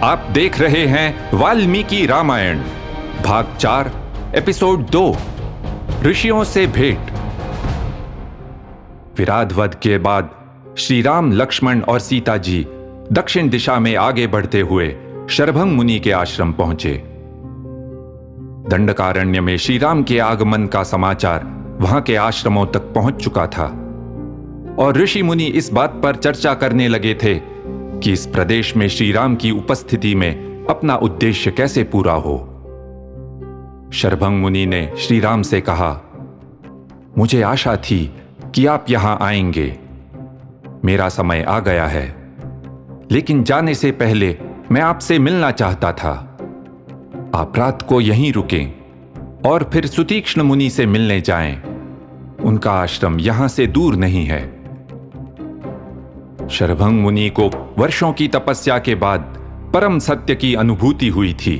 आप देख रहे हैं वाल्मीकि रामायण भाग 4 एपिसोड 2 ऋषियों से भेंट। विराध वध के बाद श्री राम, लक्ष्मण और सीता जी दक्षिण दिशा में आगे बढ़ते हुए शरभंग मुनि के आश्रम पहुंचे। दंडकारण्य में श्री राम के आगमन का समाचार वहां के आश्रमों तक पहुंच चुका था और ऋषि मुनि इस बात पर चर्चा करने लगे थे कि इस प्रदेश में श्री राम की उपस्थिति में अपना उद्देश्य कैसे पूरा हो। शरभंग मुनि ने श्री राम से कहा, मुझे आशा थी कि आप यहां आएंगे। मेरा समय आ गया है, लेकिन जाने से पहले मैं आपसे मिलना चाहता था। आप रात को यहीं रुकें और फिर सुतीक्ष्ण मुनि से मिलने जाएं। उनका आश्रम यहां से दूर नहीं है। शरभंग मुनि को वर्षों की तपस्या के बाद परम सत्य की अनुभूति हुई थी।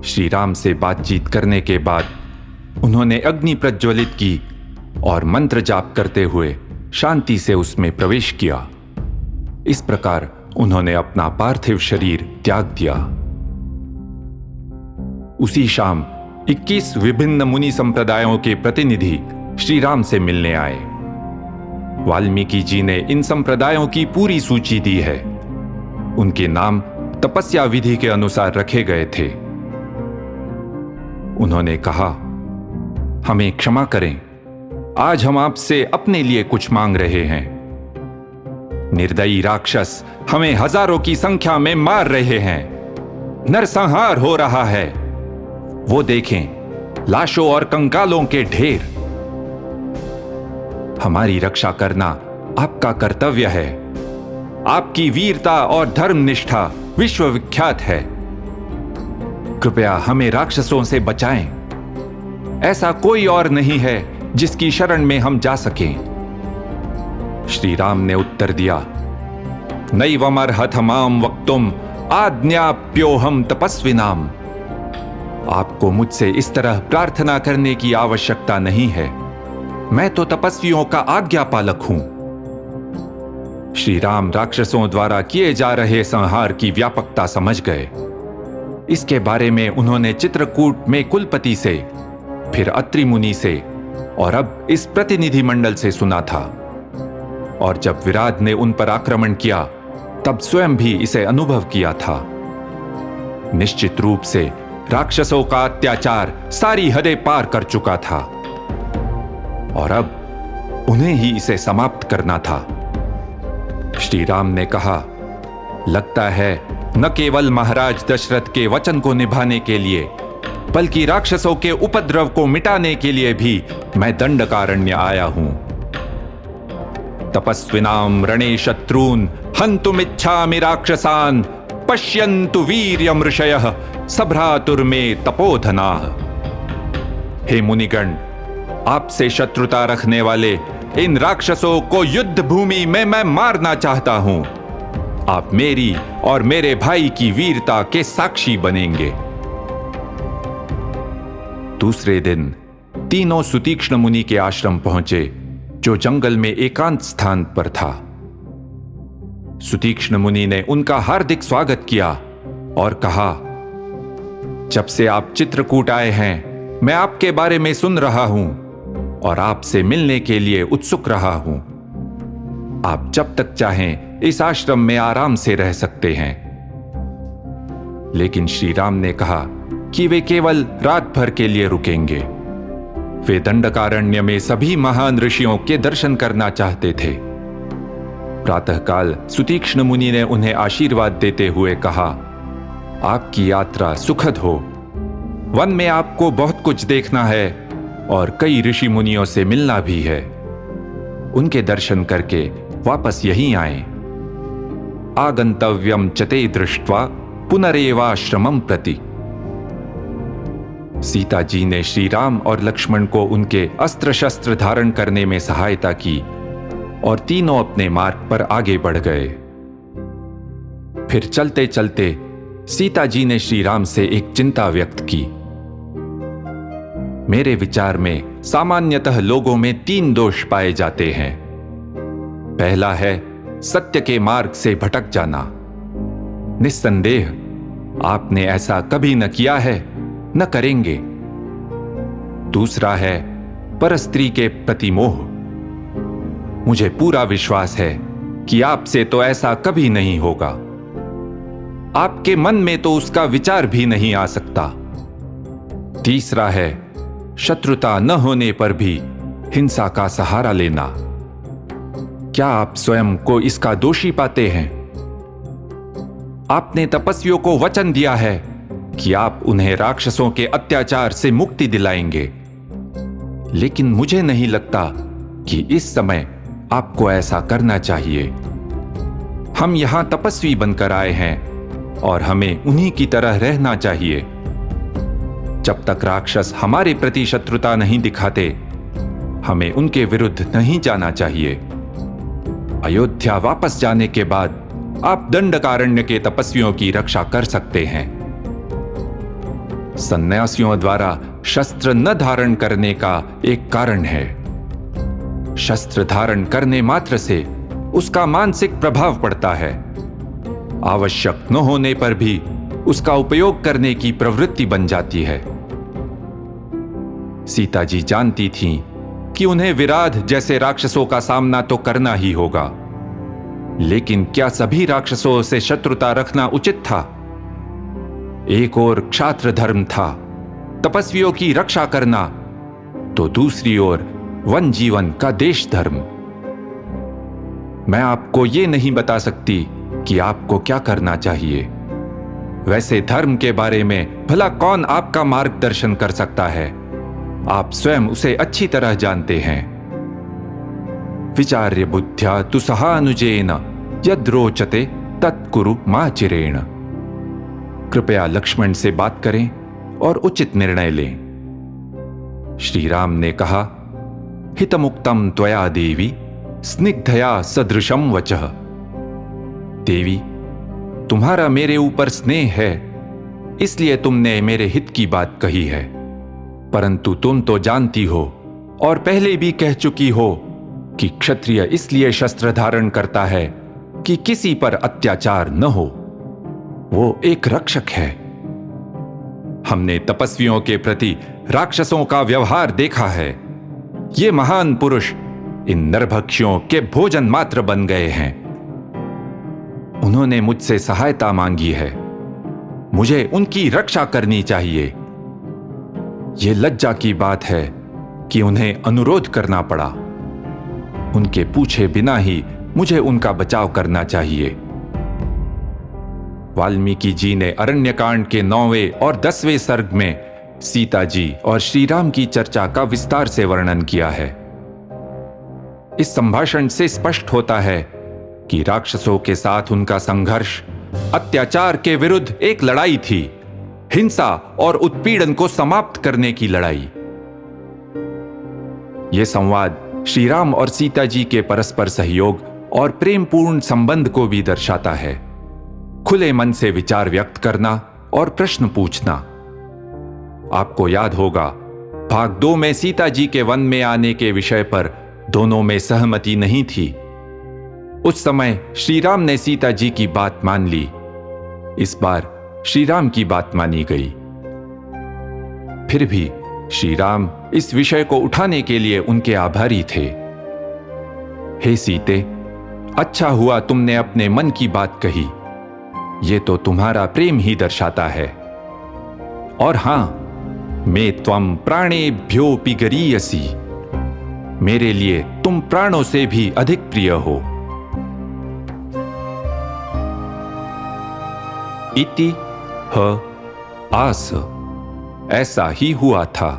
श्री राम से बातचीत करने के बाद उन्होंने अग्नि प्रज्वलित की और मंत्र जाप करते हुए शांति से उसमें प्रवेश किया। इस प्रकार उन्होंने अपना पार्थिव शरीर त्याग दिया। उसी शाम 21 विभिन्न मुनि संप्रदायों के प्रतिनिधि श्री राम से मिलने आए। वाल्मीकि जी ने इन संप्रदायों की पूरी सूची दी है। उनके नाम तपस्या विधि के अनुसार रखे गए थे। उन्होंने कहा, हमें क्षमा करें, आज हम आपसे अपने लिए कुछ मांग रहे हैं। निर्दयी राक्षस हमें हजारों की संख्या में मार रहे हैं। नरसंहार हो रहा है। वो देखें, लाशों और कंकालों के ढेर। हमारी रक्षा करना आपका कर्तव्य है। आपकी वीरता और धर्मनिष्ठा विश्वविख्यात है। कृपया हमें राक्षसों से बचाएं। ऐसा कोई और नहीं है जिसकी शरण में हम जा सकें। श्री राम ने उत्तर दिया, नैवमर्हथ माम वक्तुम आज्ञाप्योहम तपस्विनाम। आपको मुझसे इस तरह प्रार्थना करने की आवश्यकता नहीं है। मैं तो तपस्वियों का आज्ञा पालक हूं। श्री राम राक्षसों द्वारा किए जा रहे संहार की व्यापकता समझ गए। इसके बारे में उन्होंने चित्रकूट में कुलपति से, फिर अत्रि मुनि से और अब इस प्रतिनिधि मंडल से सुना था। और जब विराध ने उन पर आक्रमण किया तब स्वयं भी इसे अनुभव किया था। निश्चित रूप से राक्षसों का अत्याचार सारी हदें पार कर चुका था और अब उन्हें ही इसे समाप्त करना था। श्री राम ने कहा, लगता है न केवल महाराज दशरथ के वचन को निभाने के लिए बल्कि राक्षसों के उपद्रव को मिटाने के लिए भी मैं दंडकारण्य आया हूं। तपस्विनाम रणे शत्रून हन्तुमिच्छामि राक्षसान् पश्यन्तु वीर्यमृषयः सभ्रातुर्मे तपोधनाः। हे मुनिगण, आपसे शत्रुता रखने वाले इन राक्षसों को युद्ध भूमि में मैं मारना चाहता हूं। आप मेरी और मेरे भाई की वीरता के साक्षी बनेंगे। दूसरे दिन तीनों सुतीक्ष्ण मुनि के आश्रम पहुंचे, जो जंगल में एकांत स्थान पर था। सुतीक्ष्ण मुनि ने उनका हार्दिक स्वागत किया और कहा, जब से आप चित्रकूट आए हैं, मैं आपके बारे में सुन रहा हूं और आपसे मिलने के लिए उत्सुक रहा हूं। आप जब तक चाहें इस आश्रम में आराम से रह सकते हैं। लेकिन श्री राम ने कहा कि वे केवल रात भर के लिए रुकेंगे। वे दंडकारण्य में सभी महान ऋषियों के दर्शन करना चाहते थे। प्रातःकाल सुतीक्ष्ण मुनि ने उन्हें आशीर्वाद देते हुए कहा, आपकी यात्रा सुखद हो। वन में आपको बहुत कुछ देखना है और कई ऋषि मुनियों से मिलना भी है। उनके दर्शन करके वापस यहीं आए। आगंतव्यम चते दृष्ट्वा पुनरेवाश्रमम प्रति। सीता जी ने श्री राम और लक्ष्मण को उनके अस्त्र शस्त्र धारण करने में सहायता की और तीनों अपने मार्ग पर आगे बढ़ गए। फिर चलते चलते सीता जी ने श्री राम से एक चिंता व्यक्त की। मेरे विचार में सामान्यतः लोगों में 3 दोष पाए जाते हैं। पहला है सत्य के मार्ग से भटक जाना। निस्संदेह आपने ऐसा कभी न किया है, न करेंगे। दूसरा है परस्त्री के प्रति मोह। मुझे पूरा विश्वास है कि आपसे तो ऐसा कभी नहीं होगा। आपके मन में तो उसका विचार भी नहीं आ सकता। तीसरा है शत्रुता न होने पर भी हिंसा का सहारा लेना। क्या आप स्वयं को इसका दोषी पाते हैं? आपने तपस्वियों को वचन दिया है कि आप उन्हें राक्षसों के अत्याचार से मुक्ति दिलाएंगे, लेकिन मुझे नहीं लगता कि इस समय आपको ऐसा करना चाहिए। हम यहां तपस्वी बनकर आए हैं और हमें उन्हीं की तरह रहना चाहिए। जब तक राक्षस हमारे प्रति शत्रुता नहीं दिखाते, हमें उनके विरुद्ध नहीं जाना चाहिए। अयोध्या वापस जाने के बाद आप दंडकारण्य के तपस्वियों की रक्षा कर सकते हैं। सन्यासियों द्वारा शस्त्र न धारण करने का एक कारण है। शस्त्र धारण करने मात्र से उसका मानसिक प्रभाव पड़ता है। आवश्यक न होने पर भी उसका उपयोग करने की प्रवृत्ति बन जाती है। सीता जी जानती थीं कि उन्हें विराध जैसे राक्षसों का सामना तो करना ही होगा, लेकिन क्या सभी राक्षसों से शत्रुता रखना उचित था? एक ओर क्षात्र धर्म था, तपस्वियों की रक्षा करना, तो दूसरी ओर वन जीवन का देश धर्म। मैं आपको यह नहीं बता सकती कि आपको क्या करना चाहिए। वैसे धर्म के बारे में भला कौन आपका मार्गदर्शन कर सकता है? आप स्वयं उसे अच्छी तरह जानते हैं। विचार्य बुद्ध्या तु सहानुजेन यद्रोचते तत्कुरु मा चिरेण। कृपया लक्ष्मण से बात करें और उचित निर्णय लें। श्री राम ने कहा, हितमुक्तम त्वया देवी स्निग्धया सदृशम वचः। देवी, तुम्हारा मेरे ऊपर स्नेह है, इसलिए तुमने मेरे हित की बात कही है, परंतु तुम तो जानती हो और पहले भी कह चुकी हो कि क्षत्रिय इसलिए शस्त्र धारण करता है कि किसी पर अत्याचार न हो। वो एक रक्षक है। हमने तपस्वियों के प्रति राक्षसों का व्यवहार देखा है। ये महान पुरुष इन नरभक्षियों के भोजन मात्र बन गए हैं। उन्होंने मुझसे सहायता मांगी है, मुझे उनकी रक्षा करनी चाहिए। यह लज्जा की बात है कि उन्हें अनुरोध करना पड़ा। उनके पूछे बिना ही मुझे उनका बचाव करना चाहिए। वाल्मीकि जी ने अरण्यकांड के 9वें और 10वें सर्ग में सीता जी और श्री राम की चर्चा का विस्तार से वर्णन किया है। इस संभाषण से स्पष्ट होता है कि राक्षसों के साथ उनका संघर्ष अत्याचार के विरुद्ध एक लड़ाई थी, हिंसा और उत्पीड़न को समाप्त करने की लड़ाई। यह संवाद श्री राम और सीता जी के परस्पर सहयोग और प्रेमपूर्ण संबंध को भी दर्शाता है। खुले मन से विचार व्यक्त करना और प्रश्न पूछना। आपको याद होगा, भाग 2 में सीता जी के वन में आने के विषय पर दोनों में सहमति नहीं थी। उस समय श्री राम ने सीता जी की बात मान ली। इस बार श्री राम की बात मानी गई। फिर भी श्री राम इस विषय को उठाने के लिए उनके आभारी थे। हे सीते, अच्छा हुआ तुमने अपने मन की बात कही। ये तो तुम्हारा प्रेम ही दर्शाता है। और हां, मैं त्वं प्राणेभ्योऽपि गरीयसी। मेरे लिए तुम प्राणों से भी अधिक प्रिय हो। इति ह आस। ऐसा ही हुआ था।